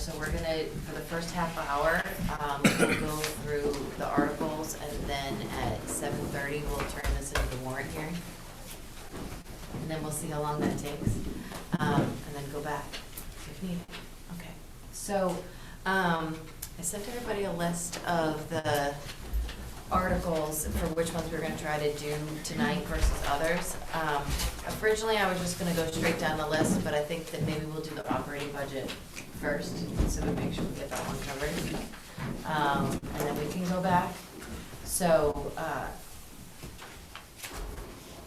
so we're gonna, for the first half hour, we'll go through the articles, and then at 7:30, we'll turn this into the warrant hearing. And then we'll see how long that takes, and then go back if needed. Okay, so, I sent everybody a list of the articles for which ones we're gonna try to do tonight versus others. Originally, I was just gonna go straight down the list, but I think that maybe we'll do the operating budget first, so we make sure we get that one covered. And then we can go back. So,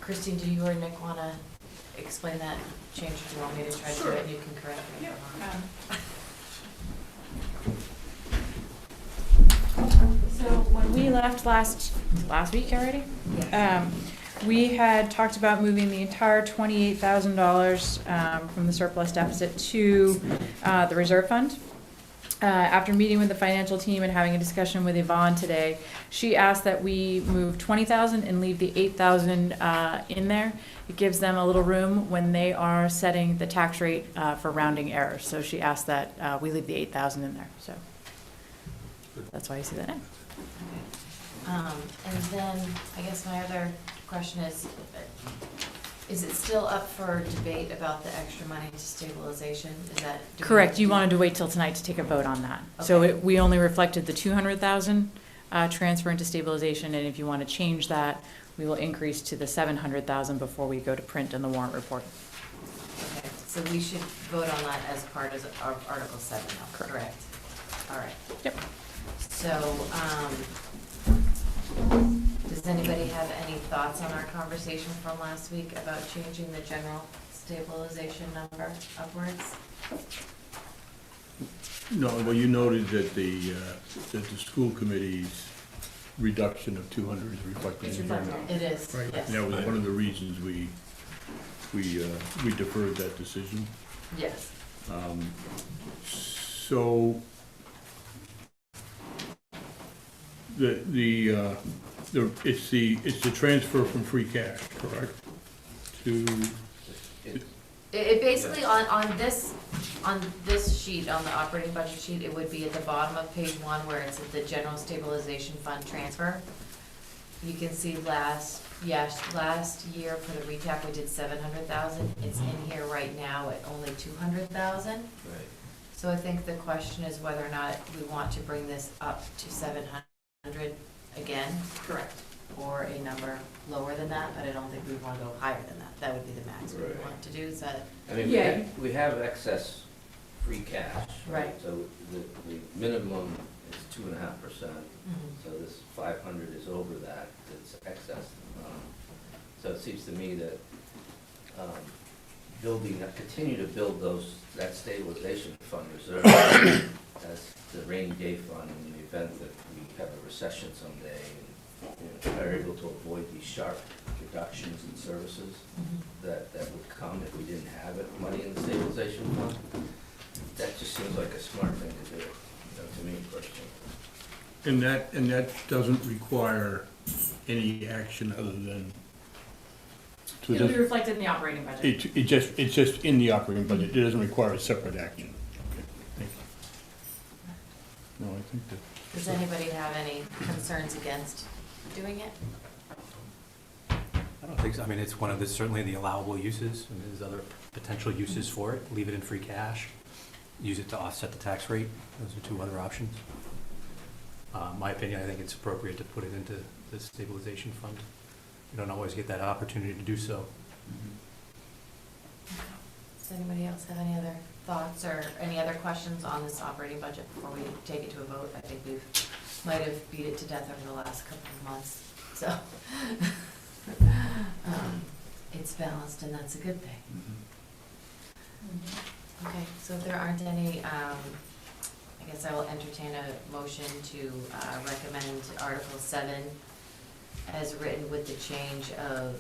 Christine, do you or Nick wanna explain that change, or do you want me to try to do it and you can correct me? So when we left last week already, we had talked about moving the entire $28,000 from the surplus deficit to the reserve fund. After meeting with the financial team and having a discussion with Yvonne today, she asked that we move $20,000 and leave the $8,000 in there. It gives them a little room when they are setting the tax rate for rounding errors. So she asked that we leave the $8,000 in there. So that's why you see that in. And then, I guess my other question is it still up for debate about the extra money to stabilization? Is that? Correct. You wanted to wait till tonight to take a vote on that. Okay. So we only reflected the $200,000 transfer into stabilization, and if you want to change that, we will increase to the $700,000 before we go to print in the warrant report. Okay, so we should vote on that as part of Article 7 now, correct? All right. Yep. So, does anybody have any thoughts on our conversation from last week about changing the general stabilization number upwards? No, well, you noted that the school committee's reduction of 200 is reflected in here now. It is, Right, yes. that was one of the reasons we deferred that decision. Yes. So, it's the transfer from free cash, correct? To, It basically, on this sheet, on the operating budget sheet, it would be at the bottom of page 1 where it's at the general stabilization fund transfer. You can see last year for the recap, we did 700,000. It's in here right now at only 200,000. Right. So I think the question is whether or not we want to bring this up to 700 again. Correct. Or a number lower than that, but I don't think we want to go higher than that. That would be the max we would Right. want to do, is that? I mean, Yeah. we have excess free cash. Right. So the minimum is 2.5%. So this 500 is over that, it's excess. So it seems to me that continue to build that stabilization fund reserve as the rainy day fund in the event that we have a recession someday and are able to avoid these sharp reductions in services that would come if we didn't have money in the stabilization fund. That just seems like a smart thing to do, to me personally. and that doesn't require any action other than. to It'll be just- reflected in the operating budget. It's just in the operating budget, it doesn't require a separate action. Okay, thank you. No, I think that. Does anybody have any concerns against doing it? I don't think so. I mean, it's one of the, certainly the allowable uses, and there's other potential uses for it. Leave it in free cash, use it to offset the tax rate. Those are two other options. My opinion, I think it's appropriate to put it into the stabilization fund. You don't always get that opportunity to do so. Does anybody else have any other thoughts or any other questions on this operating budget before we take it to a vote? I think we might have beat it to death over the last couple of months, so. It's balanced and that's a good thing. Okay, so if there aren't any, I guess I will entertain a motion to recommend Article 7 as written with the change of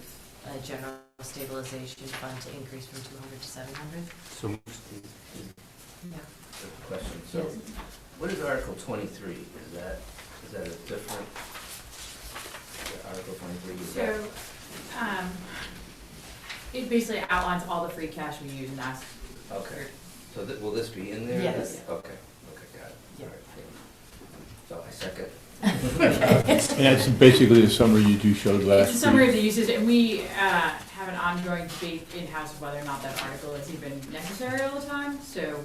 general stabilization fund to increase from 200 to 700. So Yeah. Question, so Yes. what is Article 23? Is that a different, Article 23, is that? So, it basically outlines all the free cash we use and that's Okay, So will this be in there? Yes. Okay, got it. Yeah. All right. So I second. And that's basically the summary you showed last week. It's a summary of the uses, and we have an ongoing debate in-house of whether or not that article is even necessary all the time, so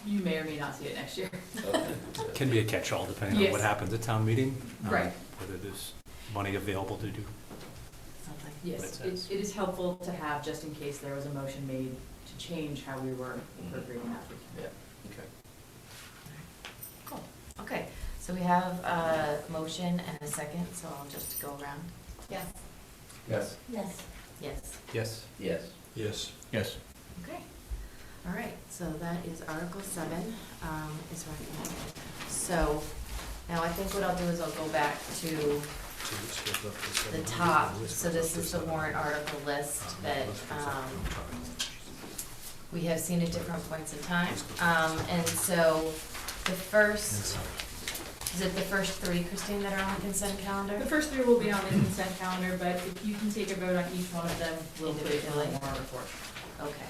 you may or may not see it next year. Okay. Can be a catch-all depending on Yes. what happens at town meeting. Right. Whether there's money available to do. Something. Yes, What it says. it is helpful to have, just in case there was a motion made to change how we were appropriating that. Yeah, okay. Cool. Okay, so we have a motion and a second, so I'll just go around. Yes. Yes. Yes. Yes. Yes. Yes. Yes. Yes. Okay. All right, so that is Article 7 is recommended. So now I think what I'll do is I'll go back to the top. So this is the warrant article list that we have seen at different points in time. And so the first, is it the first 3, Christine, that are on the consent calendar? The first 3 will be on the consent calendar, but if you can take a vote on each one of them, we'll put it in the Individually. warrant report. Okay,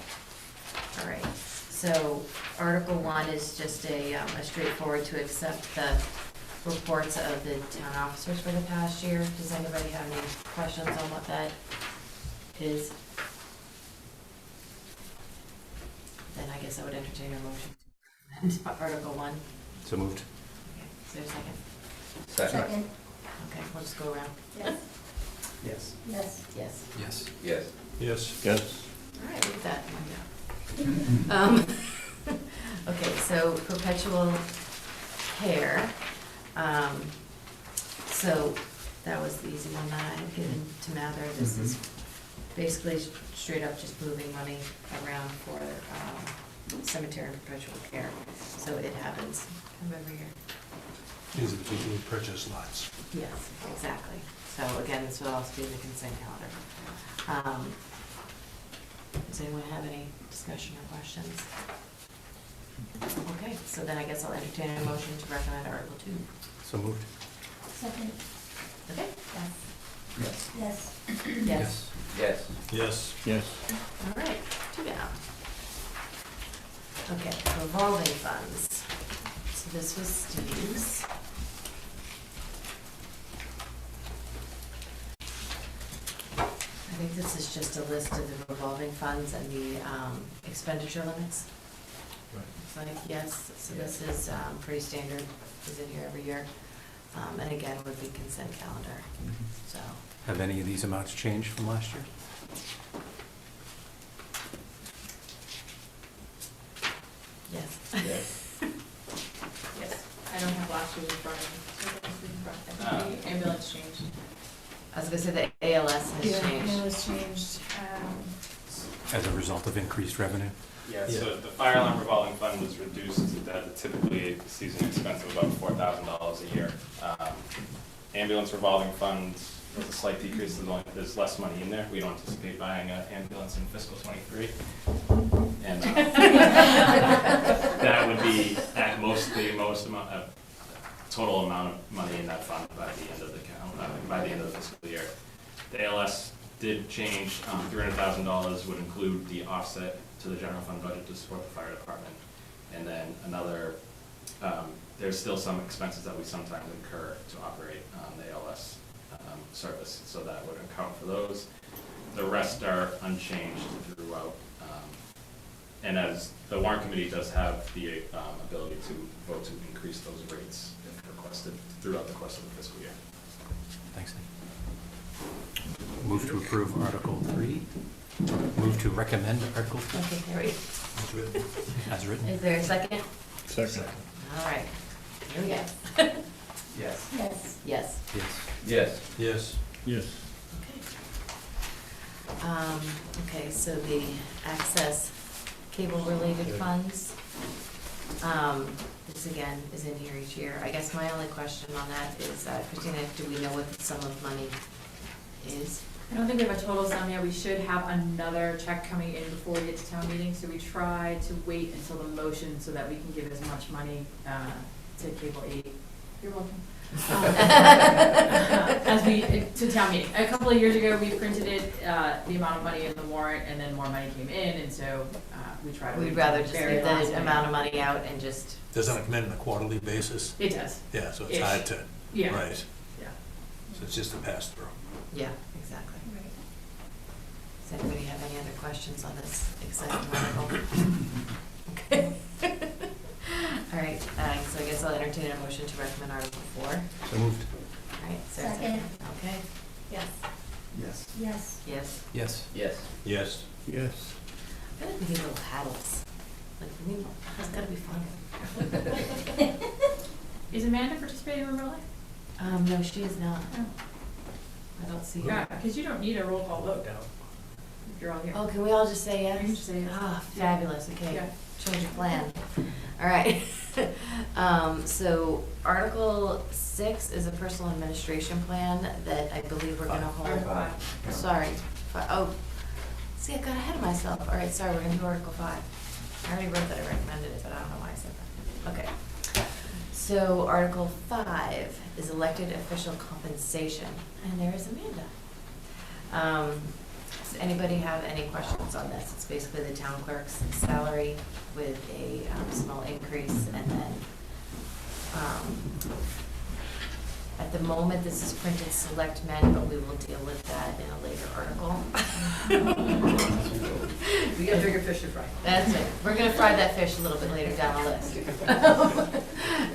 all right. So Article 1 is just a straightforward to accept the reports of the town officers for the past year. Does anybody have any questions on what that is? Then I guess I would entertain a motion to recommend Article 1. So moved. Okay, is there a second? Second. Okay, we'll just go around. Yes. Yes. Yes. Yes. Yes. Yes. Yes. Yes. All right, with that, okay, so perpetual care. So that was the easy one that I had given to Mather. This is basically straight up just moving money around for cemetery and perpetual care. So it happens kind of every year. These are the people who purchase lots. Yes, exactly. So again, this will also be in the consent calendar. Does anyone have any discussion or questions? Okay, so then I guess I'll entertain a motion to recommend Article 2. So moved. Second. Okay? Yes. Yes. Yes. Yes. Yes. Yes. All right, 2 down. Okay, revolving funds. So this was Steve's. I think this is just a list of the revolving funds and the expenditure limits. Looks like, yes, so this is pretty standard, is in here every year. And again, would be consent calendar, so. Have any of these amounts changed from last year? Yes. Yes. Yes, I don't have last year's in front of me. I think the ambulance changed. I was gonna say the ALS has Yeah, changed. it was changed. As a result of increased revenue? Yeah, so the fire alarm revolving fund was reduced to typically sees an expense of about $4,000 a year. Ambulance revolving fund was a slight decrease, there's less money in there. We don't anticipate buying an ambulance in fiscal '23. And that would be at most amount of total amount of money in that fund by the end of the by the end of the fiscal year. The ALS did change. $300,000 would include the offset to the general fund budget to support the fire department, and then another. There's still some expenses that we sometimes incur to operate the ALS service, so that would account for those. The rest are unchanged throughout. And as the Warrant Committee does have the ability to vote to increase those rates if requested throughout the course of the fiscal year. Thanks. Move to approve Article 3. Move to recommend Article 3 Okay, there we go. as written. Is there a second? Second. All right, here we go. Yes. Yes. Yes. Yes. Yes. Yes. Yes. Okay, so the access cable-related funds, this again is in here each year. I guess my only question on that is, Christina, do we know what the sum of money is? I don't think we have a total sum yet. We should have another check coming in before we get to town meeting, so we try to wait until the motion so that we can give as much money to cable aid. You're welcome. As we, to town meeting. A couple of years ago, we printed it, the amount of money in the warrant, and then more money came in, and so we try to. We'd rather just very leave last the minute. amount of money out and just, Doesn't it come in on a quarterly basis? It does, Yeah, so it's Ish. hard to, yeah. right, Yeah. so it's just a pass-through. yeah, exactly. Does anybody have any other questions on this exciting article? Okay. All right, so I guess I'll entertain a motion to recommend Article 4. All So moved. right, is there a Second. Okay, Yes. Yes. Yes. yes. Yes. Yes. Yes. Yes. I feel like we need little paddles. Like, it's gotta be fun. Is Amanda participating in real life? No, she is not. No. I don't see her. Yeah, because you don't need a roll call vote now, if you're all here. Oh, can we all just say yes? You can just say yes. Ah, fabulous, okay. Yeah. Change of plan. All right. So Article 6 is a personal administration plan that I believe we're gonna hold. Sorry. Oh, see, I got ahead of myself. All right, sorry, we're gonna do Article 5. I already wrote that I recommended it, but I don't know why I said that. Okay. So Article 5 is elected official compensation, and there is Amanda. Does anybody have any questions on this? It's basically the town clerk's salary with a small increase, and then at the moment, this is printed Selectmen, but we will deal with that in a later article. We got bigger fish to fry. That's it. We're gonna fry that fish a little bit later down the list.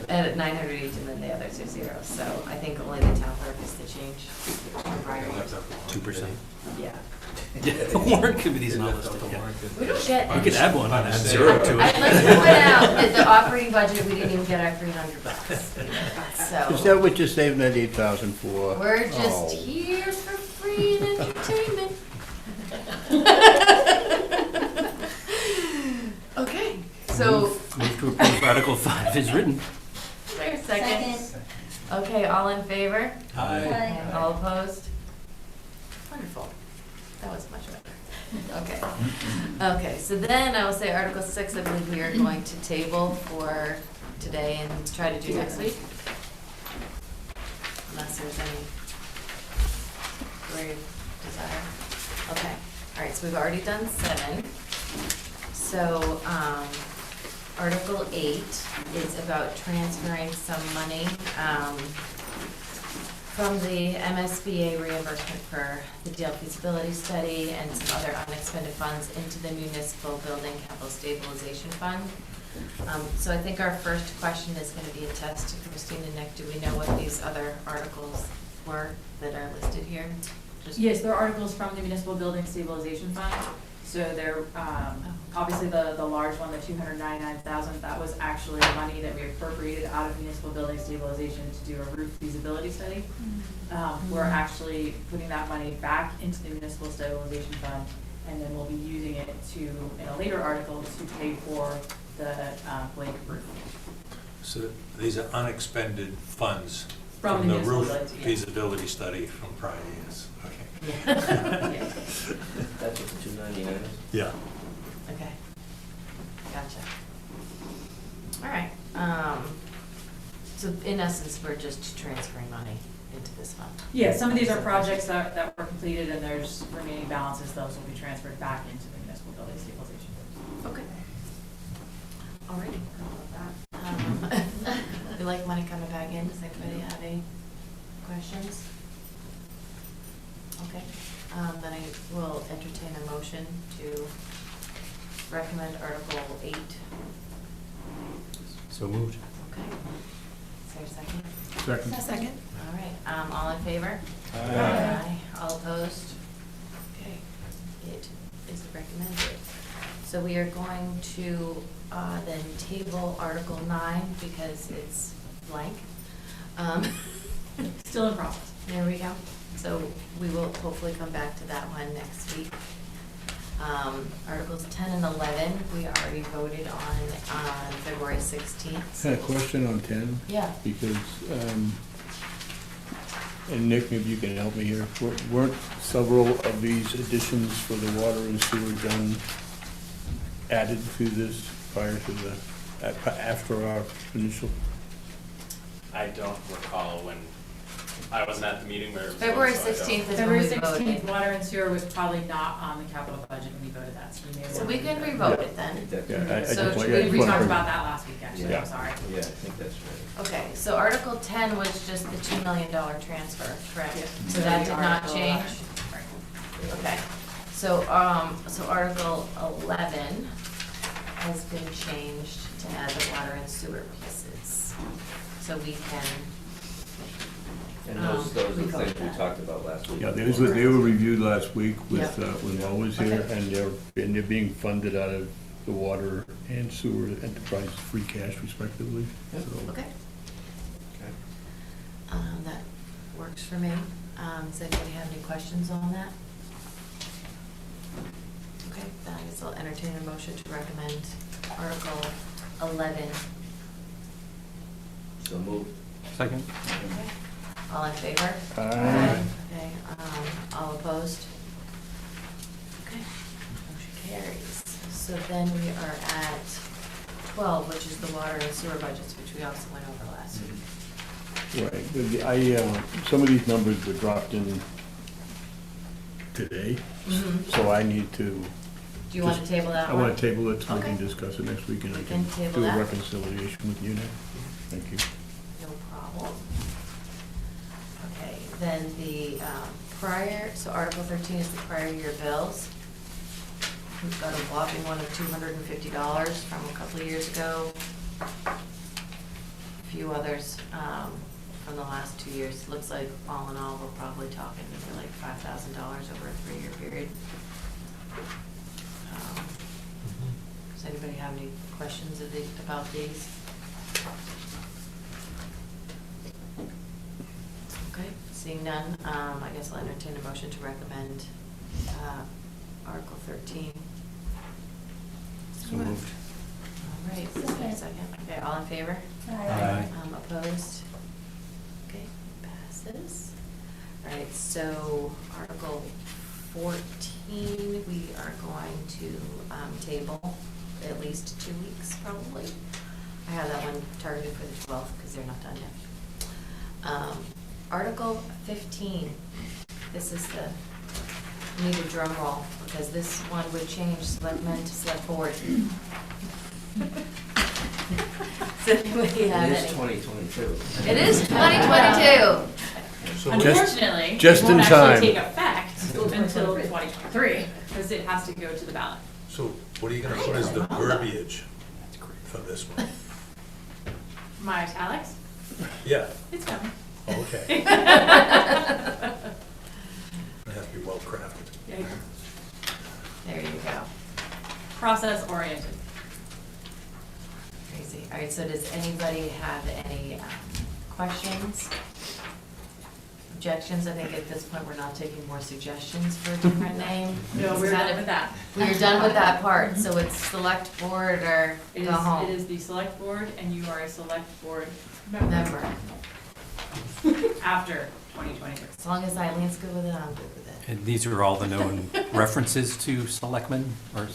And at 900 each, and then the others are 0. So I think only the town clerk is the change. Prior years. 2%. Yeah. Yeah, the warrant committee's not listed yet. We don't get. We could add one, add 0 to I'd it. like to point out that the operating budget, we didn't even get our $300. Is So that what you're saving that 8,000 for? we're just Oh. here for free and entertainment. Okay, so, Move to approve Article 5 is written. is there a second? Okay, all in favor? Aye. All opposed? Wonderful. That was much better. Okay. Okay, so then I will say Article 6, I believe we are going to table for today and try to do next week. Unless there's any great desire. Okay, all right, so we've already done 7. So, Article 8 is about transferring some money, from the MSBA reimbursement for the Dale feasibility study and some other unexpended funds into the Municipal Building Capital Stabilization Fund. So I think our first question is gonna be a test to Christine and Nick. Do we know what these other articles were that are listed here? Just- Yes, there are articles from the Municipal Building Stabilization Fund. So they're, obviously the large one, the 299,000, that was actually money that we appropriated out of Municipal Building Stabilization to do a roof feasibility study. We're actually putting that money back into the Municipal Stabilization Fund, and then we'll be using it to, in a later article, to pay for the Blake roof. So these are unexpended funds From from the the municipal roof budget, yeah. feasibility study from prior years. Okay. Yeah. That's what the 299 is? Yeah. Okay, gotcha. All right, so in essence, we're just transferring money into this fund. Yeah, some of these are projects that were completed, and there's remaining balances, those will be transferred back into the Municipal Building Stabilization Fund. Okay. All righty, we're all of that. We like money coming back in. Does anybody have any questions? Okay, then I will entertain a motion to recommend Article 8. So moved. Okay. Is there a second? Second. Second. All right, all in favor? Aye. All opposed? Okay, it is recommended. So we are going to then table Article 9 because it's blank. Still in process. There we go. So we will hopefully come back to that one next week. Articles 10 and 11, we already voted on February 16th. I had a question on 10, Yeah. because, and Nick, maybe you can help me here. Weren't several of these additions for the water and sewer done, added to this prior to the, after our initial? I don't recall when I wasn't at the meeting where it was. February voted, so I don't- 16th is when February we 16th, voted. water and sewer was probably not on the capital budget when we voted that, so we may So want we to can do that. re-vote it then. Yeah, I So just want- should yeah, I we just We wanna talked bring- about that last week, actually, Yeah. I'm sorry. Yeah, I think that's right. Okay, so Article 10 was just the $2 million transfer, correct? Yeah. So that did not Article change? 11. Okay, so, so Article 11 has been changed to add the water and sewer pieces. So we can, And those are the we vote things we that. talked about last week. Yeah, they were reviewed last week with, Yep. when Mo was here, Okay. and they're being funded out of the water and sewer enterprise free cash respectively. Yep. So, okay, Okay. that works for me. Does anybody have any questions on that? Okay, then I guess I'll entertain a motion to recommend Article 11. So moved. Second? Okay. All in favor? Aye. Okay, all opposed? Okay, motion carries. So then we are at 12, which is the water and sewer budgets, which we also went over last week. Right, some of these numbers were dropped in today, so I need to. Do you want to just- table that I one? want to table it so we can Okay. discuss it next week and I We can can table do a that. reconciliation with you now. Thank you. No problem. Okay, then the prior, so Article 13 is the prior year bills. We've got a whopping one of $250 from a couple of years ago. A few others from the last 2 years. Looks like all in all, we're probably talking maybe like $5,000 over a 3-year period. Does anybody have any questions about these? Okay, seeing none, I guess I'll entertain a motion to recommend Article 13. So moved. All right, is there a second? Okay, all in favor? Aye. Opposed? Okay, passes. All right, so Article 14, we are going to table at least 2 weeks, probably. I have that one targeted for the 12th because they're not done yet. Article 15, this is the, need a drum roll because this one would change selectmen to select board. Does anybody have It is any? 2022. It is 2022. So Unfortunately, just it won't in time. actually take effect until 2023, because it has to go to the ballot. So what are you gonna put as the verbiage for this one? My italics, Yeah, it's coming. okay. It has to be well crafted. Yeah, There you go. process oriented. Crazy. All right, so does anybody have any questions? Objections? I think at this point, we're not taking more suggestions for a different name. No, we're done with that. We're done with that part, so it's select board or It go is, home. it is the select board, and you are a select board member Member. after 2023. As long as Eileen's good with it, I'm good with it. And these are all the known references to selectmen, or,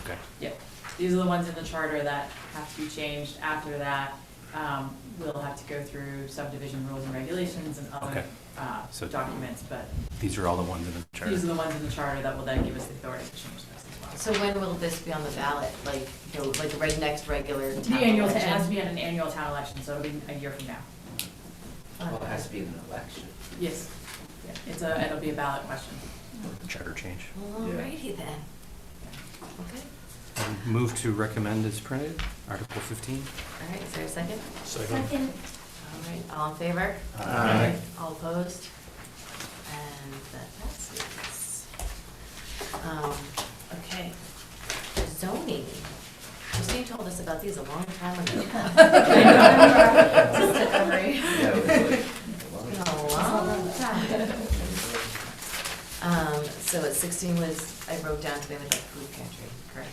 okay. Yep, these are the ones in the charter that have to be changed. After that, we'll have to go through subdivision rules and regulations and other Okay. So- documents, but These are all the ones in the charter. these are the ones in the charter that will then give us the authority to change this as well. So when will this be on the ballot? Like, like the next regular The town annual, it election? has to be at an annual town election, so it'll be a year from now. Well, it has to be an election. Yes, yeah, it'll be a ballot question. Charter change. Alrighty then. Okay, I move to recommend as printed, Article 15. all right, is there a second? Second. All right, all in favor? Aye. All opposed? And that passes. Okay, zoning. Christine told us about these a long time ago. Just a memory. Yeah, it was like, It's been a long time. So at 16 was, I wrote down today with that food pantry, correct?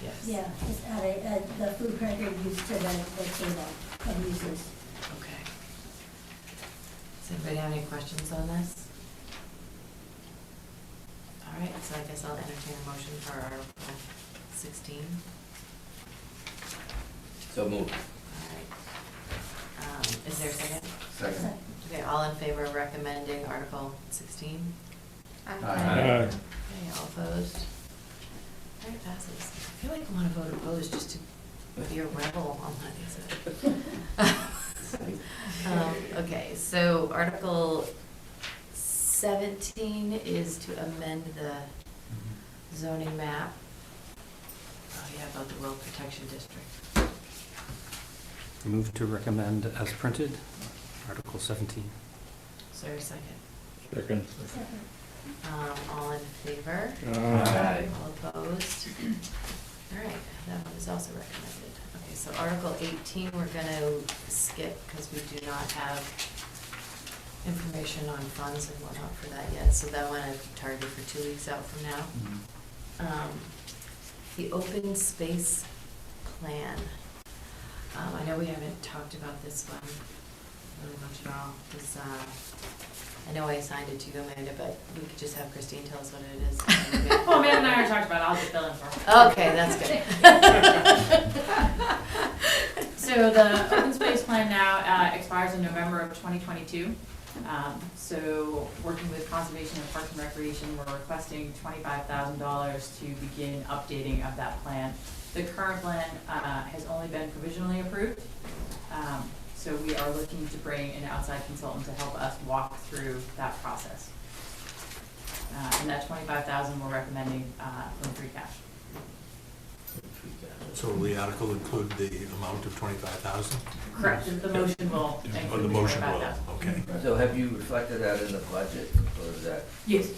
Yes. Yeah, just add the food pantry use to the table of uses. Okay. Does anybody have any questions on this? All right, so I guess I'll entertain a motion for Article 16. so moved. All right. Is there a second? Second. Okay, all in favor of recommending Article 16? Aye. Okay, all opposed? All right, passes. I feel like I want to vote opposed just to be a rebel on that. Okay, so Article 17 is to amend the zoning map. Oh, yeah, about the World Protection District. Move to recommend as printed, Article 17. Is there a second? Second. Second. All in favor? Aye. All opposed? All right, that one is also recommended. Okay, so Article 18, we're gonna skip because we do not have information on funds and whatnot for that yet. So that one I've targeted for 2 weeks out from now. The open space plan. I know we haven't talked about this one really much at all, because I know I assigned it to you, Amanda, but we could just have Christine tell us what it is. Well, Amanda and I already talked about it, I'll just fill in for her. Okay, that's good. So the open space plan now expires in November of 2022. So working with Conservation and Parks and Recreation, we're requesting $25,000 to begin updating of that plan. The current plan has only been provisionally approved. So we are looking to bring an outside consultant to help us walk through that process. And that $25,000 we're recommending from free cash. So will the article include the amount of 25,000? Correct, the motion will Or include the the motion will, 25,000. okay. So have you reflected that in the budget, or is that, Yes,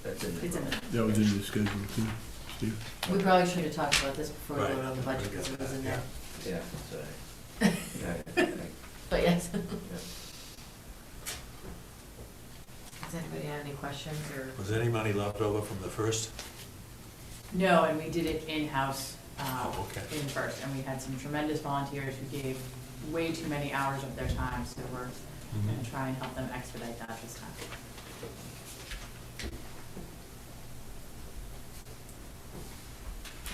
that's in the? it's in there. That was in the schedule too, Steve. We probably should have talked about this before we Right. voted on the budget, because it was in there. Yeah, sorry. Yeah. But yes. Does anybody have any questions or? Was any money left over from the first? No, and we did it in-house Oh, okay. in first, and we had some tremendous volunteers who gave way too many hours of their time, so we're gonna try and help them expedite that this time.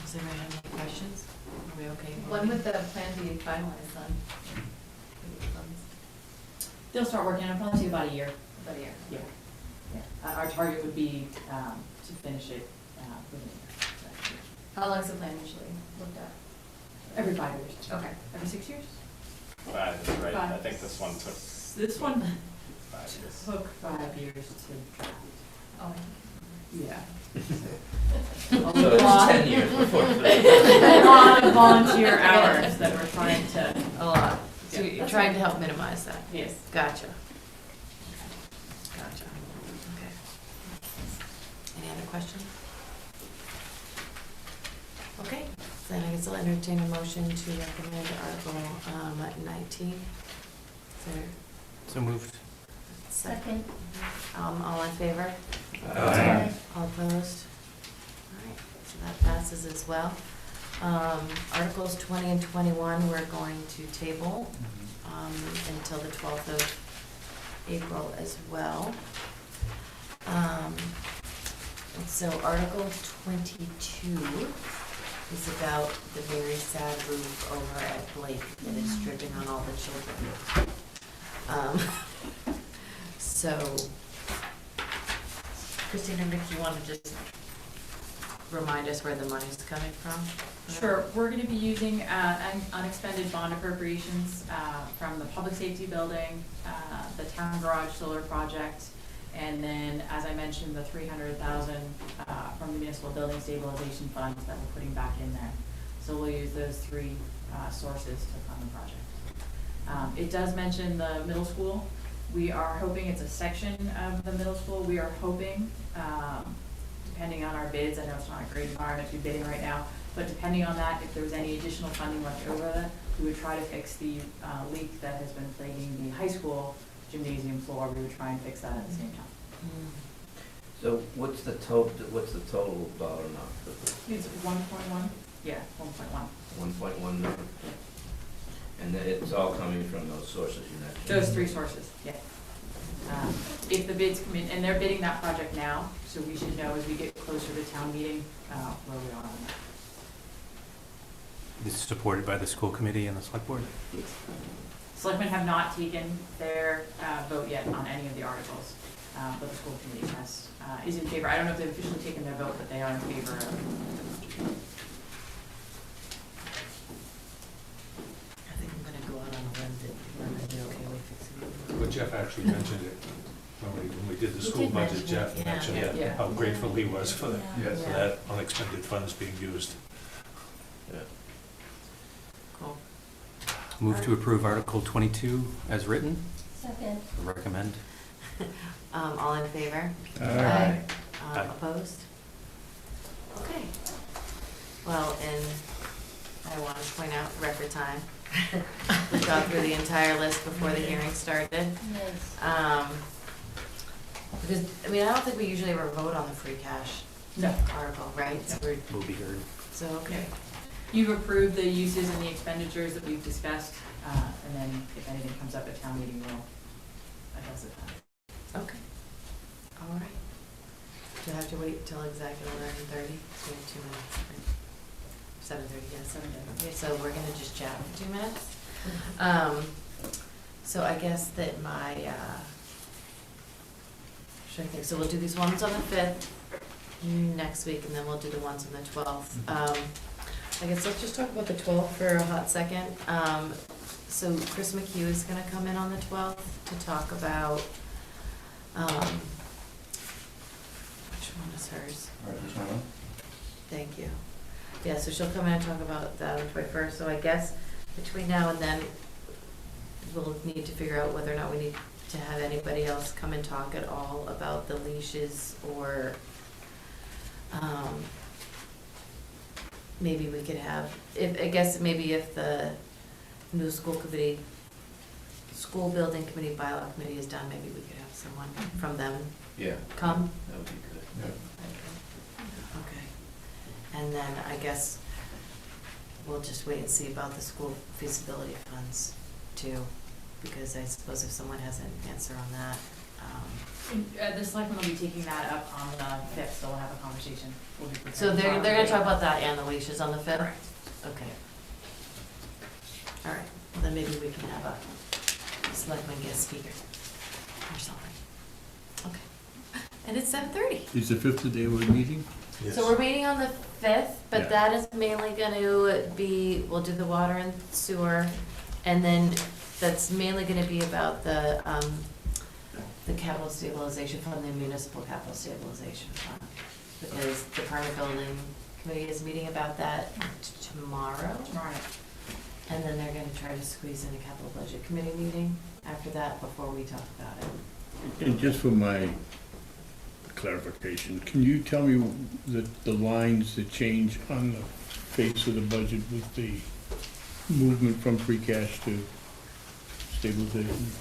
Does anybody have any questions? Are we okay? When would the plan be finalized on? They'll start working on it, probably about a year. About a year. Yeah. Yeah. Our target would be to finish it within a year. How long is the plan usually looked at? Every 5 years. Okay. Every 6 years? Right, I Five. think this one took This one 5 years. took 5 years to draft. Oh, Yeah. So it was 10 years before. A lot of volunteer hours that we're trying to, A lot. So Yeah. you're trying to help minimize that? yes. Gotcha. Gotcha. Okay. Any other questions? Okay, then I guess I'll entertain a motion to recommend Article 19. Is there So moved. a second? Second. All in favor? Aye. All opposed? All right, so that passes as well. Articles 20 and 21, we're going to table until the 12th of April as well. And so Article 22 is about the very sad roof over at Blake that is dripping on all the children. So, Christina and Vic, you want to just remind us where the money's coming from? Sure, we're gonna be using unexpended bond appropriations from the public safety building, the town garage solar project, and then, as I mentioned, the $300,000 from the municipal building stabilization funds that we're putting back in there. So we'll use those three sources to fund the project. It does mention the middle school. We are hoping it's a section of the middle school. We are hoping, depending on our bids, I know it's not a great environment to be bidding right now, but depending on that, if there was any additional funding left over that, we would try to fix the leak that has been plaguing the high school gymnasium floor. We would try and fix that at the same time. So what's the total dollar amount? It's 1.1? Yeah, 1.1. 1.1 million? And then it's all coming from those sources you mentioned? Those three sources, yeah. If the bids come in, and they're bidding that project now, so we should know as we get closer to town meeting where we are on that. This is supported by the school committee and the select board? Selectmen have not taken their vote yet on any of the articles, but the school committee is in favor. I don't know if they've officially taken their vote, but they are in favor of. I think I'm gonna go out on a limb that we're gonna be okay with fixing it. But Jeff actually mentioned it when we did the He school did budget. mention Jeff it, yeah. mentioned Yeah. how grateful he was for Yeah. for that unexpended funds being used. Cool. Move to approve Article 22 as written, Second. recommend. All in favor? Aye. Aye. Opposed? Okay. Well, and I want to point out record time. We got through the entire list before the hearing started. Yes. Because, I mean, I don't think we usually ever vote on the free cash No. article, right? So we're, Will be heard. so, okay. You've approved the uses and the expenditures that we've discussed, and then if anything comes up at town meeting, we'll address it then. Okay. All right. Do I have to wait till exactly 11:30? So we have 2 minutes. 7:30, yes. 7:30. Okay, so we're gonna just chat for 2 minutes. So I guess that my, should I think, so we'll do these ones on the 5th next week, and then we'll do the ones on the 12th. I guess let's just talk about the 12th for a hot second. So Chris McHugh is gonna come in on the 12th to talk about, which one is hers? Thank you. Yeah, so she'll come in and talk about that on the 21st, so I guess between now and then, we'll need to figure out whether or not we need to have anybody else come and talk at all about the leashes, or, maybe we could have, I guess maybe if the new school building committee, bylaw committee is done, maybe we could have someone from them Yeah, come. that would be good. Okay. And then I guess we'll just wait and see about the school feasibility funds too, because I suppose if someone has an answer on that, The selectmen will be taking that up on the 5th, so we'll have a conversation. We'll be prepared so they're to gonna talk about that and the leashes on the 5th? Correct. Okay. All right, well then maybe we can have a selectman guest speaker or something. Okay. And it's 7:30. Is the 5th the day we're meeting? Yes. So we're meeting on the 5th, but Yeah. that is mainly gonna be, we'll do the water and sewer, and then that's mainly gonna be about the capital stabilization fund, the municipal capital stabilization fund. Because the permanent building committee is meeting about that tomorrow, Tomorrow night. and then they're gonna try to squeeze in a capital budget committee meeting after that, before we talk about it. And just for my clarification, can you tell me the lines that change on the face of the budget with the movement from free cash to stabilization?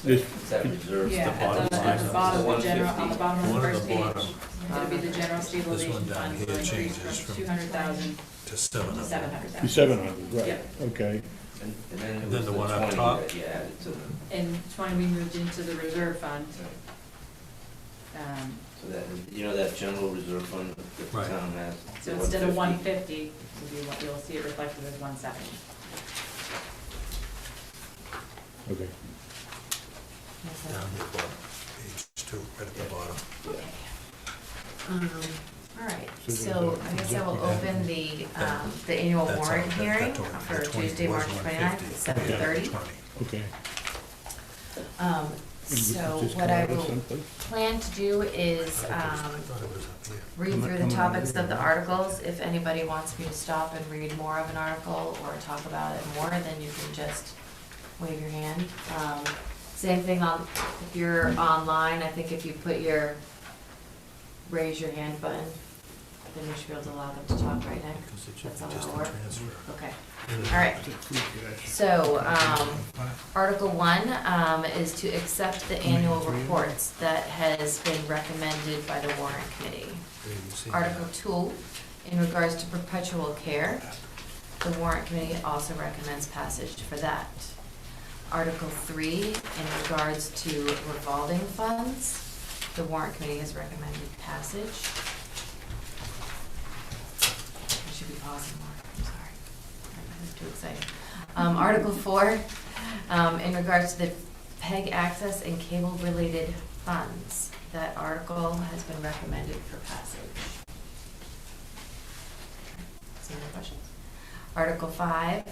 This- It's that reserve. Yeah, bottom at the line. bottom of the general, on the bottom of the One at first the page. bottom. It'll be the general stabilization one down fund, here will increase changes from from 200,000 To to 700. 700,000. 700, right, Yep. okay. And then it Then was the the one up 20 top. that you added to the, In 20, we moved into the reserve fund. so that, you know, that general reserve fund that the Right. town has? So the instead of 150. 150, you'll see it reflected as 170. Okay. Down the bottom, page 2, right at the bottom. All right, So so I guess I will open the annual That's warrant how- hearing that for total- Tuesday, March 150. 29th at 7:30. 20. Okay. So Just what come I out of will someplace? plan to do is I thought it was up here. read through the topics of the articles. If anybody wants me to stop and read more of an article or talk about it more, then you can just wave your hand. Same thing on, if you're online, I think if you put your raise your hand button, then you should be able to allow them to talk right now. Because it should That's be how just that'll a work. transfer. Okay, all right. So, Article 1 is to accept the annual reports that has been recommended by the Warrant Committee. Article 2, in regards to perpetual care, the Warrant Committee also recommends passage for that. Article 3, in regards to revolving funds, the Warrant Committee has recommended passage. I should be pausing more, I'm sorry. too exciting. Article 4, in regards to the PEG access and cable-related funds. That article has been recommended for passage. See any questions? Article 5,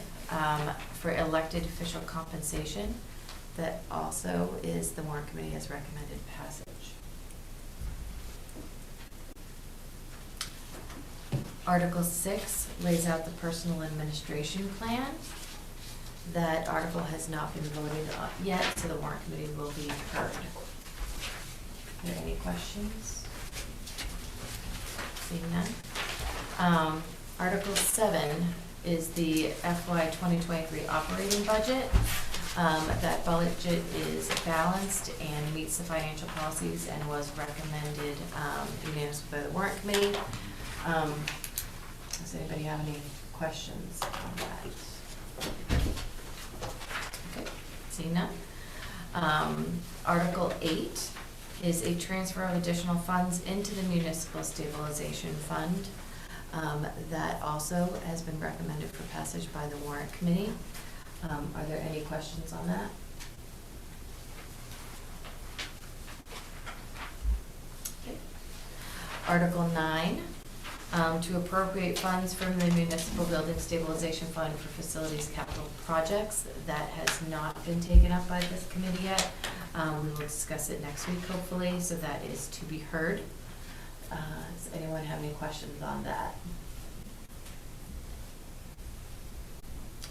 for elected official compensation. That also is, the Warrant Committee has recommended passage. Article 6 lays out the personal administration plan. That article has not been voted on yet, so the Warrant Committee will be heard. Are there any questions? Seeing none. Article 7 is the FY 2023 operating budget. That budget is balanced and meets the financial policies and was recommended unanimously by the Warrant Committee. Does anybody have any questions on that? Okay, seeing none. Article 8 is a transfer of additional funds into the Municipal Stabilization Fund. That also has been recommended for passage by the Warrant Committee. Are there any questions on that? Okay. Article 9, to appropriate funds from the Municipal Building Stabilization Fund for facilities capital projects. That has not been taken up by this committee yet. We will discuss it next week, hopefully, so that is to be heard. Does anyone have any questions on that?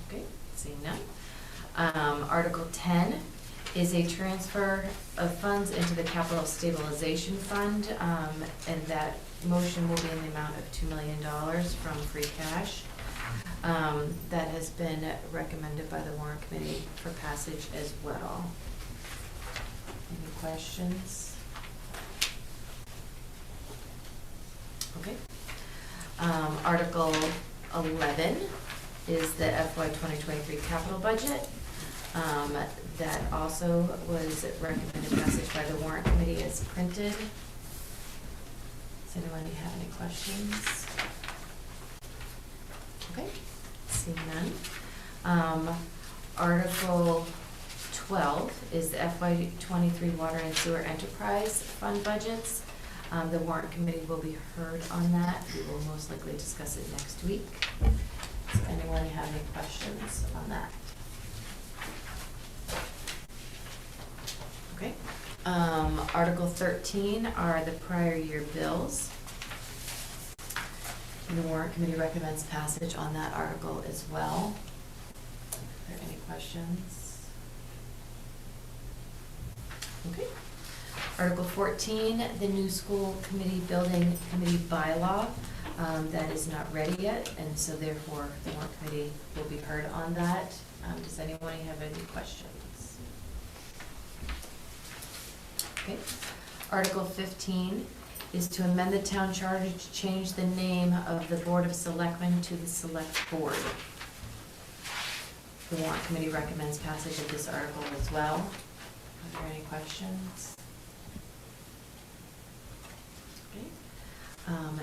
Okay, seeing none. Article 10 is a transfer of funds into the Capital Stabilization Fund, and that motion will be in the amount of $2 million from free cash. That has been recommended by the Warrant Committee for passage as well. Any questions? Okay. Article 11 is the FY 2023 capital budget. That also was recommended passage by the Warrant Committee as printed. Does anyone have any questions? Okay, seeing none. Article 12 is the FY 23 water and sewer enterprise fund budgets. The Warrant Committee will be heard on that. We will most likely discuss it next week. Does anyone have any questions on that? Okay. Article 13 are the prior year bills. And the Warrant Committee recommends passage on that article as well. Are there any questions? Okay. Article 14, the new school committee building committee bylaw. That is not ready yet, and so therefore the Warrant Committee will be heard on that. Does anyone have any questions? Okay. Article 15 is to amend the town charter to change the name of the Board of Selectmen to the Select Board. The Warrant Committee recommends passage of this article as well. Are there any questions? Okay.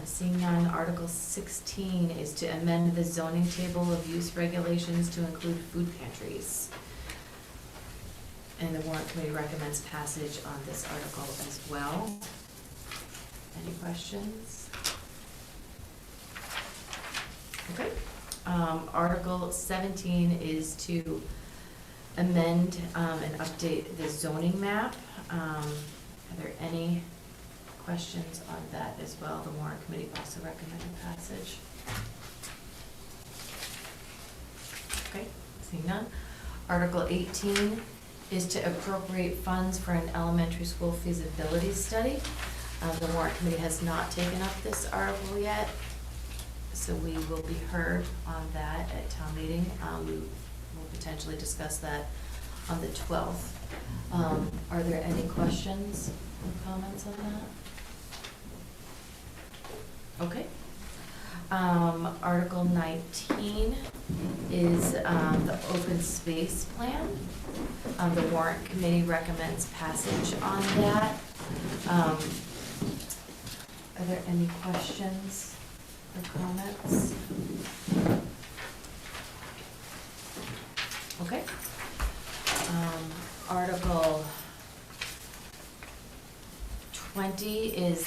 Seeing none, Article 16 is to amend the zoning table of use regulations to include food pantries. And the Warrant Committee recommends passage on this article as well. Any questions? Okay. Article 17 is to amend and update the zoning map. Are there any questions on that as well? The Warrant Committee also recommended passage. Okay, seeing none. Article 18 is to appropriate funds for an elementary school feasibility study. The Warrant Committee has not taken up this article yet, so we will be heard on that at town meeting. We will potentially discuss that on the 12th. Are there any questions or comments on that? Okay. Article 19 is the open space plan. The Warrant Committee recommends passage on that. Are there any questions or comments?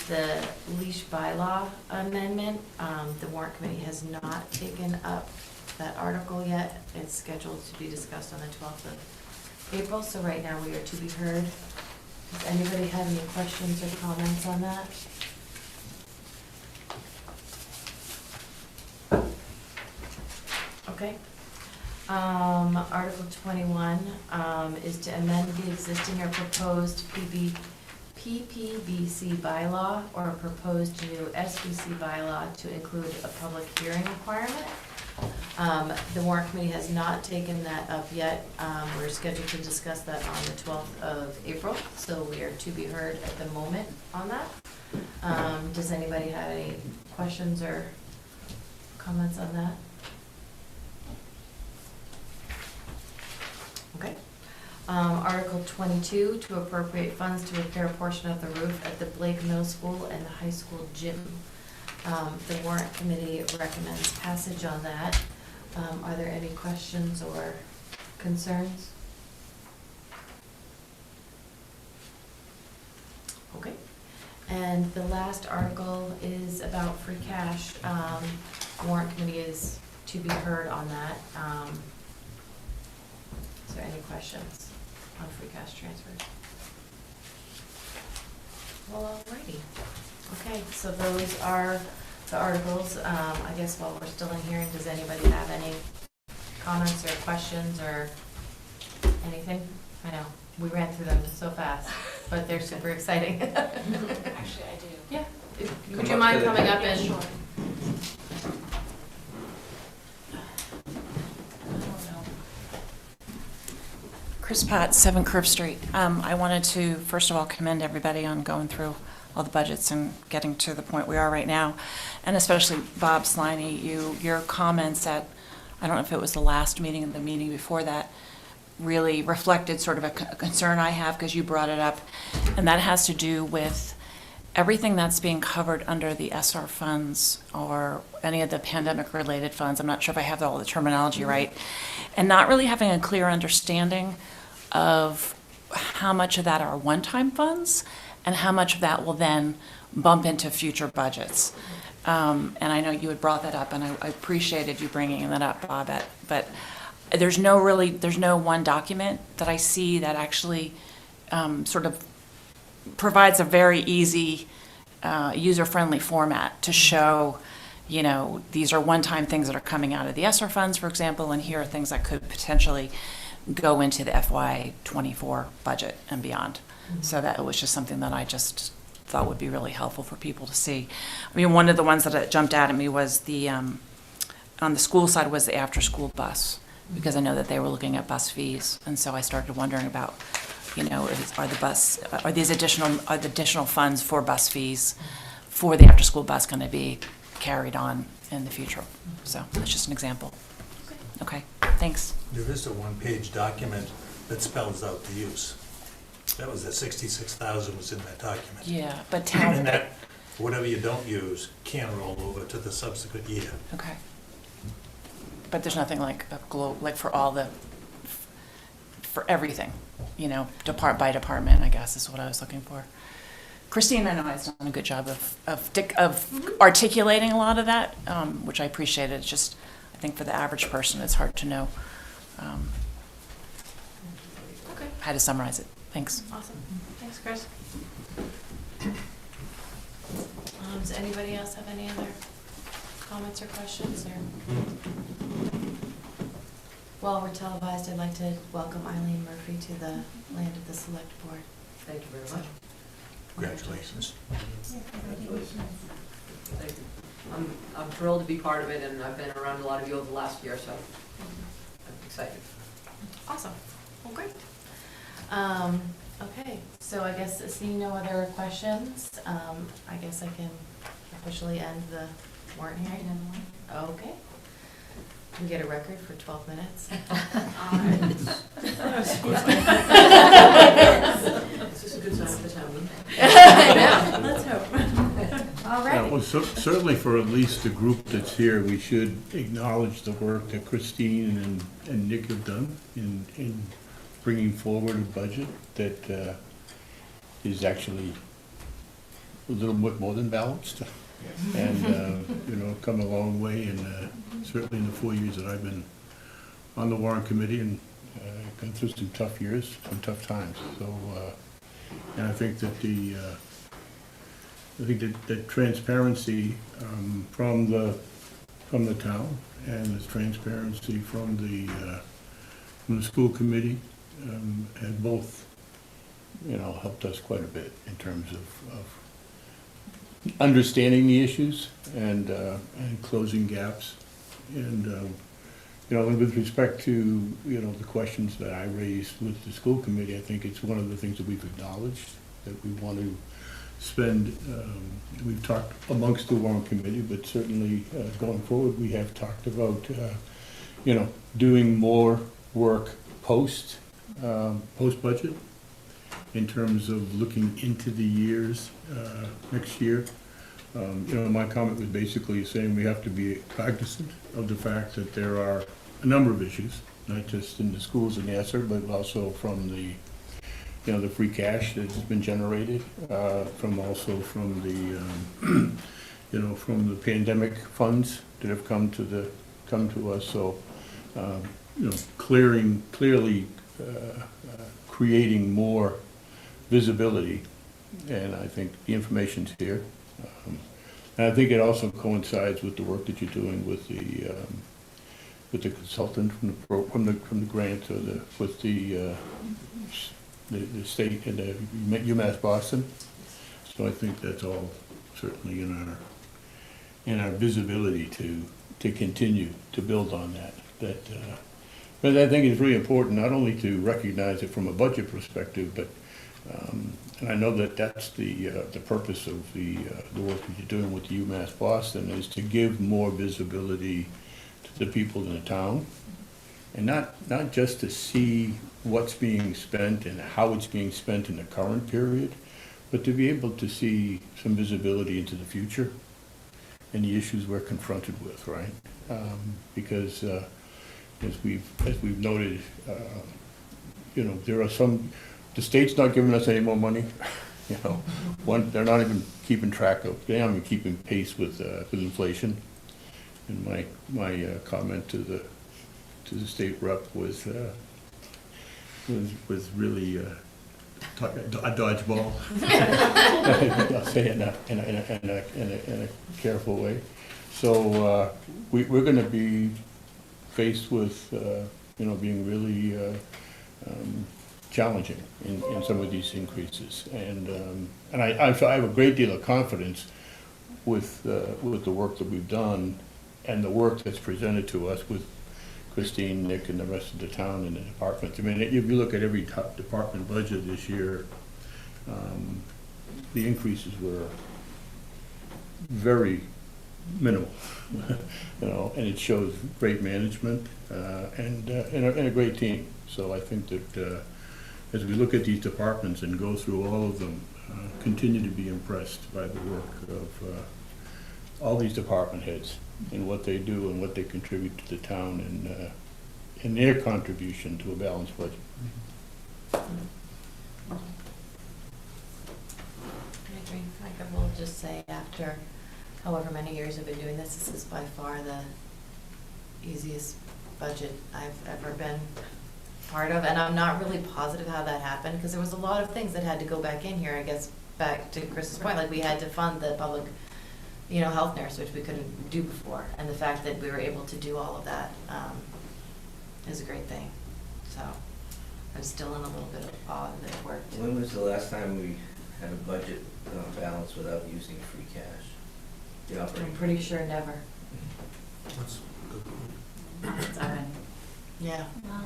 the leash bylaw amendment. The warrant committee has not taken up that article yet. It's scheduled to be discussed on the 12th of April, so right now we are to be heard. Does anybody have any questions or comments on that? Okay. Article 21 is to amend the existing or proposed PPBC bylaw or a proposed new SBC bylaw to include a public hearing requirement. The warrant committee has not taken that up yet. We're scheduled to discuss that on the 12th of April, so we are to be heard at the moment on that. Does anybody have any questions or comments on that? Okay. Article 22, to appropriate funds to repair a portion of the roof at the Blake Middle School and the high school gym. The warrant committee recommends passage on that. Are there any questions or concerns? Okay. And the last article is about free cash. Warrant committee is to be heard on that. Is there any questions on free cash transfers? Well, alrighty. Okay, so those are the articles. I guess while we're still in hearing, does anybody have any comments or questions or anything? I know, we ran through them so fast, but they're super exciting. Actually, I do. Yeah. Come Would you up mind to the- coming up Yeah, and? sure. I don't know. Chris Potts, 7 Curve Street. I wanted to, first of all, commend everybody on going through all the budgets and getting to the point we are right now, and especially Bob Sliney, your comments at, I don't know if it was the last meeting and the meeting before that, really reflected sort of a concern I have, because you brought it up, and that has to do with everything that's being covered under the SR funds or any of the pandemic-related funds. I'm not sure if I have all the terminology right, and not really having a clear understanding of how much of that are one-time funds and how much of that will then bump into future budgets. And I know you had brought that up, and I appreciated you bringing that up, Bob, but there's no one document that I see that actually sort of provides a very easy, user-friendly format to show, you know, these are one-time things that are coming out of the ESSER funds, for example, and here are things that could potentially go into the FY24 budget and beyond. So that was just something that I just thought would be really helpful for people to see. I mean, one of the ones that jumped out at me was the, on the school side, was the after-school bus, because I know that they were looking at bus fees, and so I started wondering about, you know, are these additional funds for bus fees for the after-school bus going to be carried on in the future? So that's just an example. Okay, thanks. There is a one-page document that spells out the use. That was the 66,000 was in that document. Yeah, but tell And that, whatever you don't use can roll over to the subsequent year. Okay. But there's nothing like a like for all the, for everything, you know, by department, I guess is what I was looking for. Christine, I know, has done a good job of articulating a lot of that, which I appreciated. It's just, I think for the average person, it's hard to know Okay, how to summarize it. Thanks. awesome. Thanks, Chris. Does anybody else have any other comments or questions, or? While we're televised, I'd like to welcome Eileen Murphy to the land of the select board. Thank you very much. Congratulations. Yeah, congratulations. Thank you. I'm thrilled to be part of it, and I've been around a lot of you over the last year, so I'm excited. Awesome. Well, great. Okay, so I guess seeing no other questions, I guess I can officially end the warrant hearing. Okay. We get a record for 12 minutes. Is this a good sign for the town meeting? I know. Let's hope. All Yeah, right. well, certainly for at least the group that's here, we should acknowledge the work that Christine and Nick have done in bringing forward a budget that is actually a little bit more than balanced. And, you know, come a long way, and certainly in the 4 years that I've been on the Warrant Committee, and gone through some tough years, some tough times. So, and I think that the transparency from the town, and the transparency from the school committee have both, you know, helped us quite a bit in terms of understanding the issues and closing gaps. And, you know, with respect to, you know, the questions that I raised with the school committee, I think it's one of the things that we've acknowledged, that we want to spend, we've talked amongst the Warrant Committee, but certainly going forward, we have talked about, you know, doing more work post-budget, in terms of looking into the years next year. You know, my comment was basically saying we have to be cognizant of the fact that there are a number of issues, not just in the schools and ESSER, but also from the, you know, the free cash that has been generated, from the, you know, from the pandemic funds that have come to us. So, you know, clearly creating more visibility, and I think the information's here. And I think it also coincides with the work that you're doing with the consultant from the grant, or with the state and the UMass Boston. So I think that's all certainly in our visibility to continue to build on that. But I think it's really important not only to recognize it from a budget perspective, but and I know that that's the purpose of the work that you're doing with the UMass Boston, is to give more visibility to the people in the town, and not just to see what's being spent and how it's being spent in the current period, but to be able to see some visibility into the future and the issues we're confronted with, right? Because as we've noted, you know, there are some. The state's not giving us any more money. You know, they're not even keeping track of. They're not even keeping pace with inflation. And my comment to the state rep was really a dodgeball. I'll say it in a careful way. So we're going to be faced with you know, being really challenging in some of these increases, and I have a great deal of confidence with the work that we've done and the work that's presented to us with Christine, Nick, and the rest of the town and the departments. I mean, if you look at every top department budget this year, the increases were very minimal, you know, and it shows great management and a great team. So I think that as we look at these departments and go through all of them, continue to be impressed by the work of all these department heads and what they do and what they contribute to the town, and their contribution to a balanced budget. I agree. Like I will just say, after however many years I've been doing this, this is by far the easiest budget I've ever been part of, and I'm not really positive how that happened, because there was a lot of things that had to go back in here. I guess back to Chris's point, like we had to fund the public, you know, health nurse, which we couldn't do before, and the fact that we were able to do all of that is a great thing. So I'm still in a little bit of awe that it worked. When was the last time we had a budget balance without using free cash? The I'm operating. pretty sure never. That's Seven. Yeah. Wow.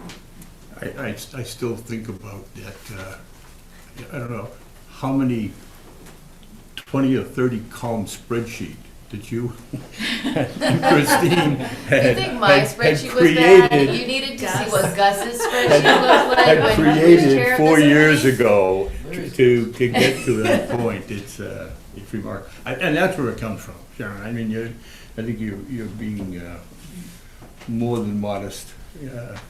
I still think about that, I don't know, how many 20 or 30 column spreadsheet that you and Christine had You think my had spreadsheet was bad? created, You needed to see what Gus's spreadsheet looked like had when he was created chair of 4 this years committee? ago to get to that point. It's remarkable. And that's where it comes from, Sharon. I mean, I think you're being more than modest,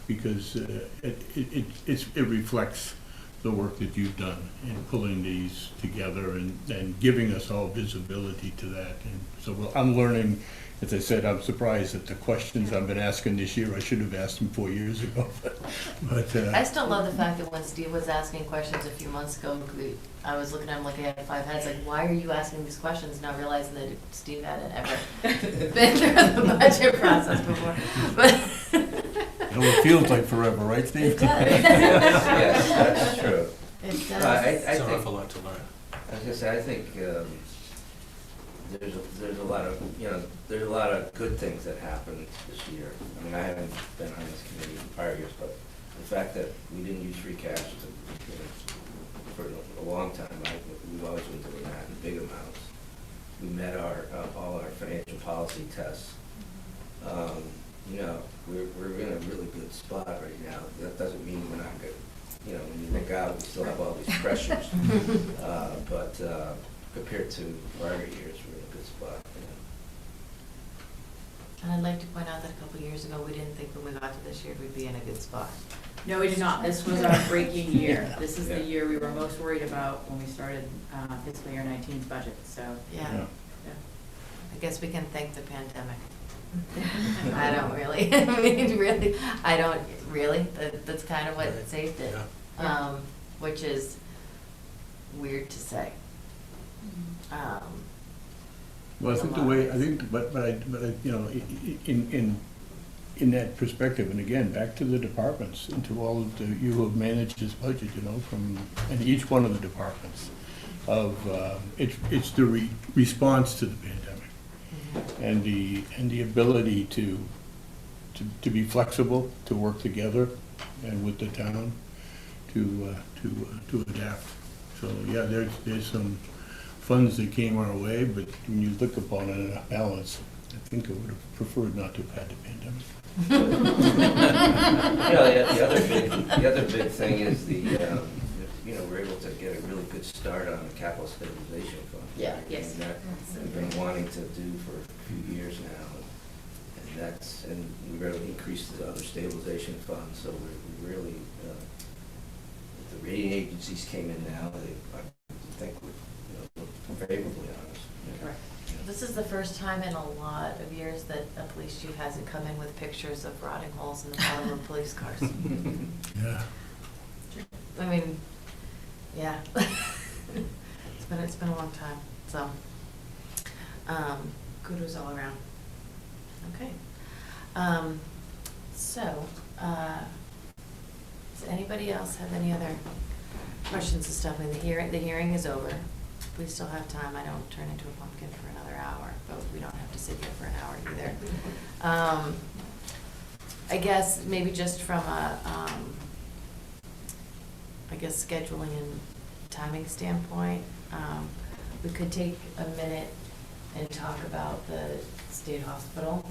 because it reflects the work that you've done in pulling these together and giving us all visibility to that. And so I'm learning, as I said, I'm surprised at the questions I've been asking this year. I should have asked them 4 years ago, but I still love the fact that when Steve was asking questions a few months ago, I was looking at him like I had 5 heads, like, why are you asking these questions? Not realizing that Steve hadn't ever been through the budget process before. But it feels like forever, right, Steve? it does. Yes, that's true. It I does. It's an think, awful lot to learn. I was gonna say, I think, there's a lot of, there's a lot of good things that happened this year. I mean, I haven't been on this committee in prior years, but the fact that we didn't use free cash for a long time, we've always been doing that in big amounts. We met all our financial policy tests. We're in a really good spot right now. That doesn't mean we're not good. When you look out, we still have all these pressures. But compared to prior years, we're in a good spot. And I'd like to point out that a couple of years ago, we didn't think when we got to this year, we'd be in a good spot. No, we did not. This was our breaking year. Yeah. This is Yeah. the year we were most worried about when we started fiscal year 19's budget, so. Yeah. Yeah. I guess we can thank the pandemic. I don't really, I mean, really, I don't really, that's kind of what Right. saved it. Yeah. Which is weird to say. Well, I think the way, in that perspective, and again, back to the departments, and to all of you who have managed this budget, and each one of the departments, it's the response to the pandemic, and the ability to be flexible, to work together, and with the town, to adapt. So, yeah, there's some funds that came our way, but when you look upon it in a balance, I think I would have preferred not to have had the pandemic. The other big thing is we're able to get a really good start on the capital stabilization fund. Yeah. Yes. And that we've been wanting to do for a few years now. And we really increased the other stabilization funds, so we really, the rating agencies came in now, I think would look favorably on us. Correct. This is the first time in a lot of years that a police chief hasn't come in with pictures of rotting holes in the bottom of police cars. Yeah. I mean, yeah. It's been a long time, so, kudos all around. Okay. Does anybody else have any other questions and stuff? I mean, the hearing is over. We still have time. I don't turn into a pumpkin for another hour, but we don't have to sit here for an hour either. I guess maybe just from a, scheduling and timing standpoint, we could take a minute and talk about the state hospital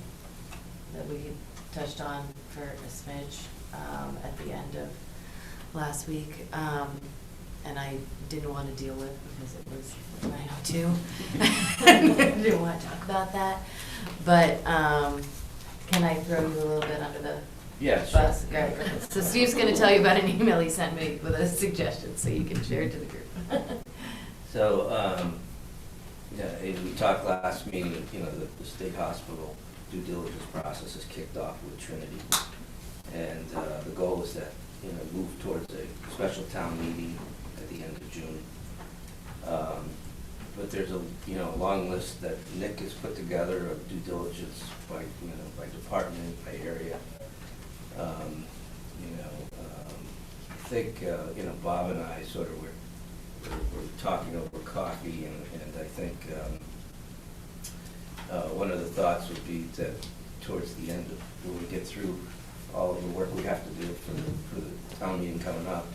that we touched on for a smidge at the end of last week. And I didn't want to deal with because it was 9:02. I didn't want to talk about that. But can I throw you a little bit under the Yeah, sure. bus? Great. So Steve's going to tell you about an email he sent me with a suggestion, so you can share it to the group. So, we talked last meeting, the state hospital due diligence process is kicked off with Trinity. And the goal is that, move towards a special town meeting at the end of June. But there's a long list that Nick has put together of due diligence by department, by area. I think Bob and I sort of were talking over coffee, and I think one of the thoughts would be that towards the end of when we get through all of the work we have to do for the town meeting coming up,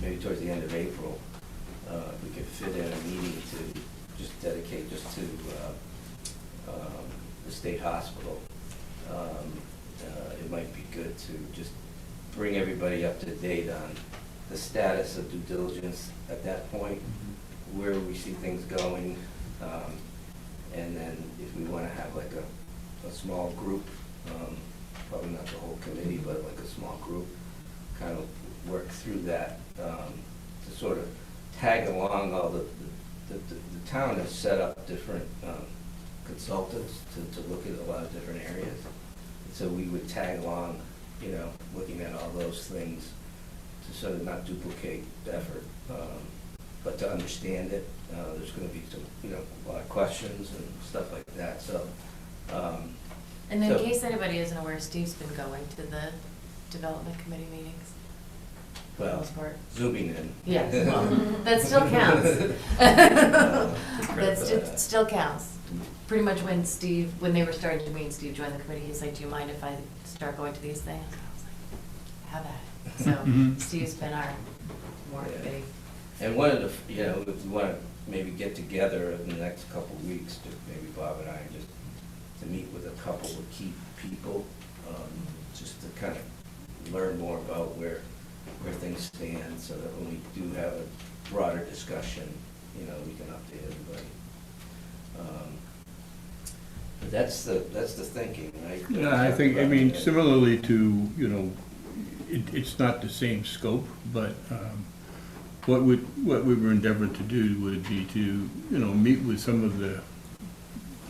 maybe towards the end of April, we could fit in a meeting to just dedicate just to the state hospital. It might be good to just bring everybody up to date on the status of due diligence at that point, where we see things going, and then if we want to have like a small group, probably not the whole committee, but like a small group, kind of work through that, to sort of tag along all the town has set up different consultants to look at a lot of different areas. So we would tag along, you know, looking at all those things to sort of not duplicate the effort, but to understand it. There's gonna be some, you know, a lot of questions and stuff like that, so. And in So- case anybody isn't aware, Steve's been going to the development committee meetings for the Well, most part. zooming in. Yes, well, that still counts. That still counts. Pretty much when they were starting to meet, and Steve joined the committee, he's like, do you mind if I start going to these things? And I was like, have at it. So Mhm. Steve's been our warrant Yeah. committee. And one of the, you know, if we want to maybe get together in the next couple of weeks, to maybe Bob and I, just to meet with a couple of key people, just to kind of learn more about where things stand, so that when we do have a broader discussion, you know, we can update everybody. But that's the thinking, right? Yeah, I think, I mean, similarly to, you know, it's not the same scope, but what we were endeavoring to do would be to, you know, meet with some of the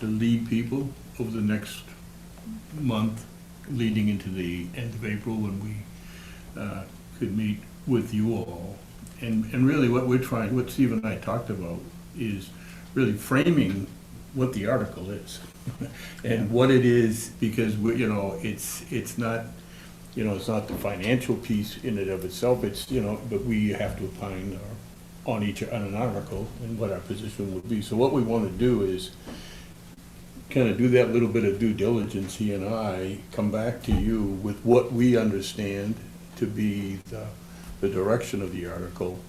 lead people over the next month, leading into the end of April, when we could meet with you all. And really what Steve and I talked about is really framing what the article is and what it is, because you know, it's not, you know, it's not the financial piece in and of itself, it's, you know, but we have to opine on an article and what our position would be. So what we want to do is kind of do that little bit of due diligence, he and I, come back to you with what we understand to be the direction of the article.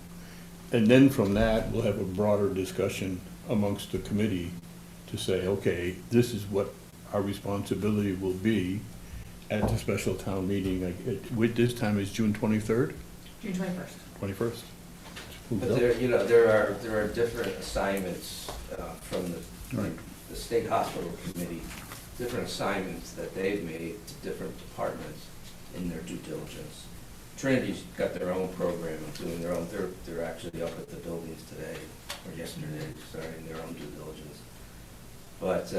And then from that, we'll have a broader discussion amongst the committee to say, okay, this is what our responsibility will be at the special town meeting. With this time is June 23rd? June 21st. 21st. But there, you know, there are different assignments from Right. the State Hospital Committee, different assignments that they've made to different departments in their due diligence. Trinity's got their own program of doing their own, they're actually up at the buildings today, or yesterday, starting their own due diligence. But,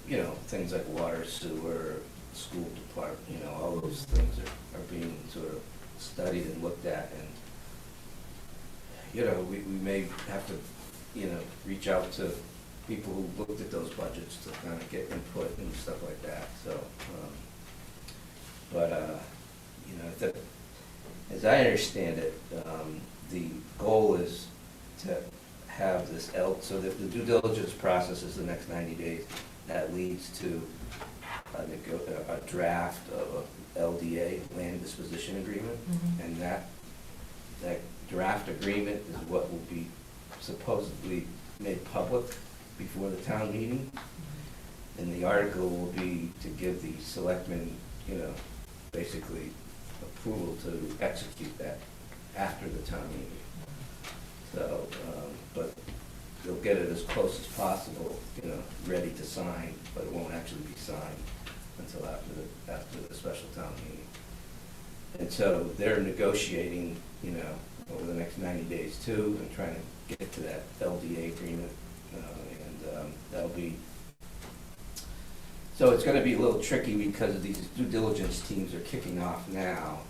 you know, things like water, sewer, school department, you know, all those things are being sort of studied and looked at, and, you know, we may have to, you know, reach out to people who looked at those budgets to kind of get input and stuff like that, so, you know, as I understand it, the goal is to have this so that the due diligence process is the next 90 days. That leads to a draft of a LDA, land disposition agreement, Mhm. and that draft agreement is what will be supposedly made public before the town meeting. And the article will be to give the selectmen, you know, basically approval to execute that after the town meeting. So, but they'll get it as close as possible, you know, ready to sign, but it won't actually be signed until after the special town meeting. And so they're negotiating, you know, over the next 90 days too, and trying to get to that LDA agreement, and that'll be. So it's gonna be a little tricky because these due diligence teams are kicking off now.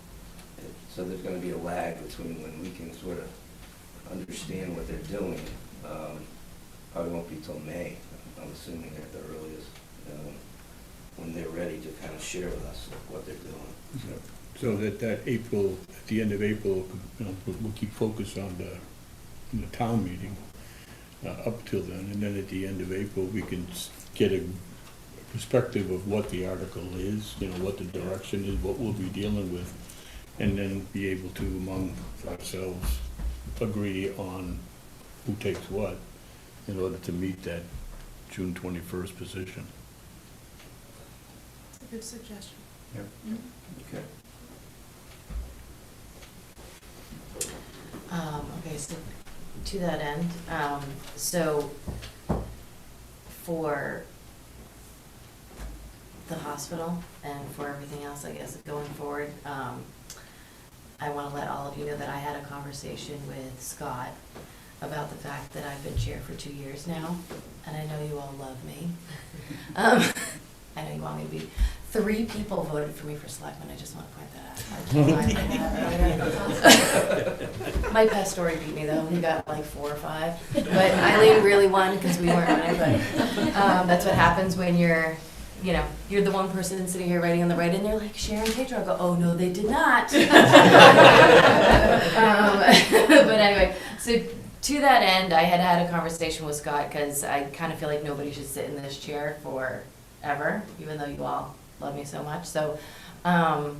So there's gonna be a lag between when we can sort of understand what they're doing. Probably won't be till May, I'm assuming at the earliest, when they're ready to kind of share with us what they're doing. So that April, at the end of April, you know, we'll keep focus on the town meeting up till then, and then at the end of April, we can get a perspective of what the article is, you know, what the direction is, what we'll be dealing with, and then be able to, among ourselves, agree on who takes what in order to meet that June 21st position. That's a good suggestion. Yep. Okay. Okay, so to that end, so for the hospital and for everything else, I guess, going forward, I want to let all of you know that I had a conversation with Scott about the fact that I've been chair for 2 years now, and I know you all love me. I know you want me to be. 3 people voted for me for selectman, I just want to point that out. My past story beat me though, he got like 4 or 5, but Eileen really won because we weren't running, but that's what happens when you're the one person sitting here writing on the right, and they're like, Sharon Tatro. I go, oh no, they did not. But anyway, so to that end, I had a conversation with Scott because I kind of feel like nobody should sit in this chair forever, even though you all love me so much. So I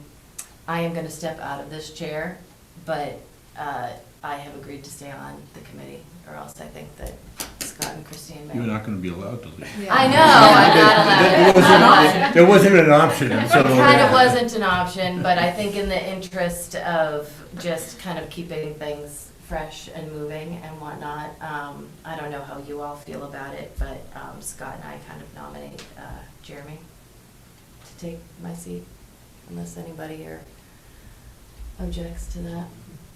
am going to step out of this chair, but I have agreed to stay on the committee, or else I think that Scott and Christine may. You're not gonna be allowed to leave. I know, I'm not allowed. There wasn't an option. It kind of wasn't an option, but I think in the interest of just kind of keeping things fresh and moving and whatnot, I don't know how you all feel about it, but Scott and I kind of nominate Jeremy to take my seat, unless anybody here objects to that.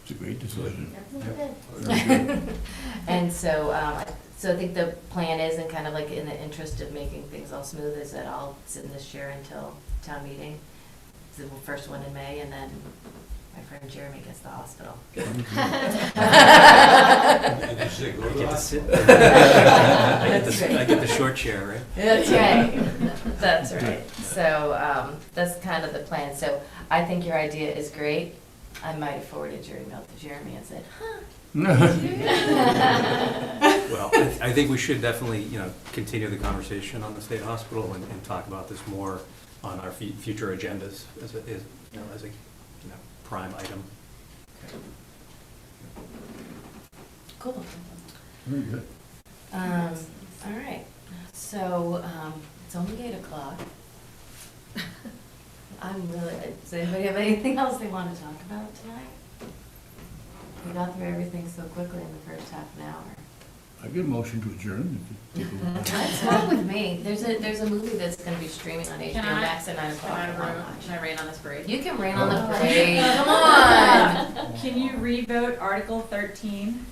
It's a great decision. And so I think the plan is, and kind of like in the interest of making things all smooth, is that I'll sit in this chair until town meeting, the first one in May, and then my friend Jeremy gets the hospital. I get to sit. I get the short chair, right? That's right. That's right. So that's kind of the plan. So I think your idea is great. I might have forwarded your email to Jeremy and said, huh. Well, I think we should definitely, continue the conversation on the state hospital and talk about this more on our future agendas as a prime item. Cool. Very good. All right. So it's only 8:00. Does anybody have anything else they want to talk about tonight? We got through everything so quickly in the first half an hour. I get a motion to adjourn. What's wrong with me? There's a movie that's going to be streaming on HBO Can I- Max at 9 o'clock. Can I rain on this parade? You can rain on the parade. Come on. Can you revote Article 13,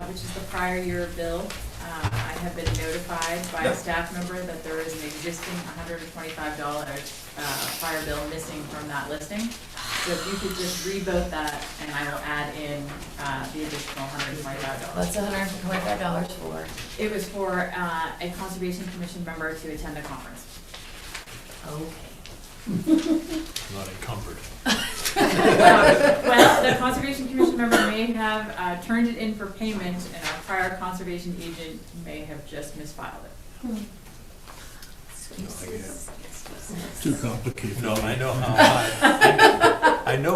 which is the prior year bill? I have been notified by a staff member that there is an existing $125 fire bill missing from that listing. So if you could just revote that, and I will add in the additional $125. What's $125 for? It was for a Conservation Commission member to attend a conference. Okay. Not encumbered. Well, the Conservation Commission member may have turned it in for payment, and our prior conservation agent may have just misfiled it. Excuses. Too complicated. No, I know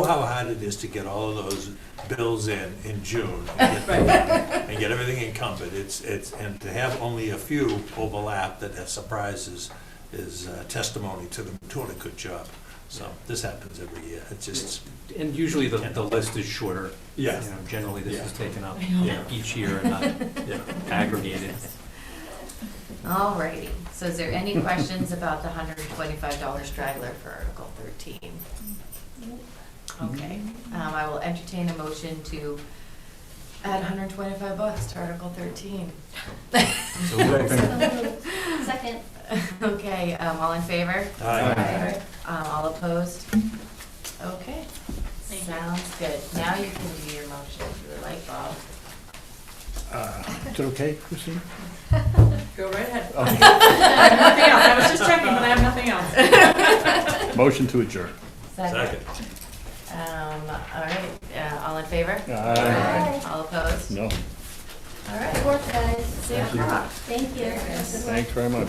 how hard it is to get all of those bills in June and get everything encumbered. And to have only a few overlap that are surprises is testimony to them doing a good job. So this happens every year. It's just. And usually the list is shorter. Yeah. Generally this is taken up Yeah. each year and not aggregated. Alrighty. So is there any questions about the $125 straggler for Article 13? Okay. I will entertain a motion to add $125 to Article 13. Second. Okay, all in favor? Aye. All opposed? Okay. Sounds good. Now you can do your motion if you would like, Bob. Is it okay, Christine? Go right ahead. Okay. I have nothing else. I was just checking, but I have nothing else. Motion to adjourn. Second. All right, all in favor? Aye. All opposed? No. All right. Good work, guys. See you. Thank you. Thanks very much.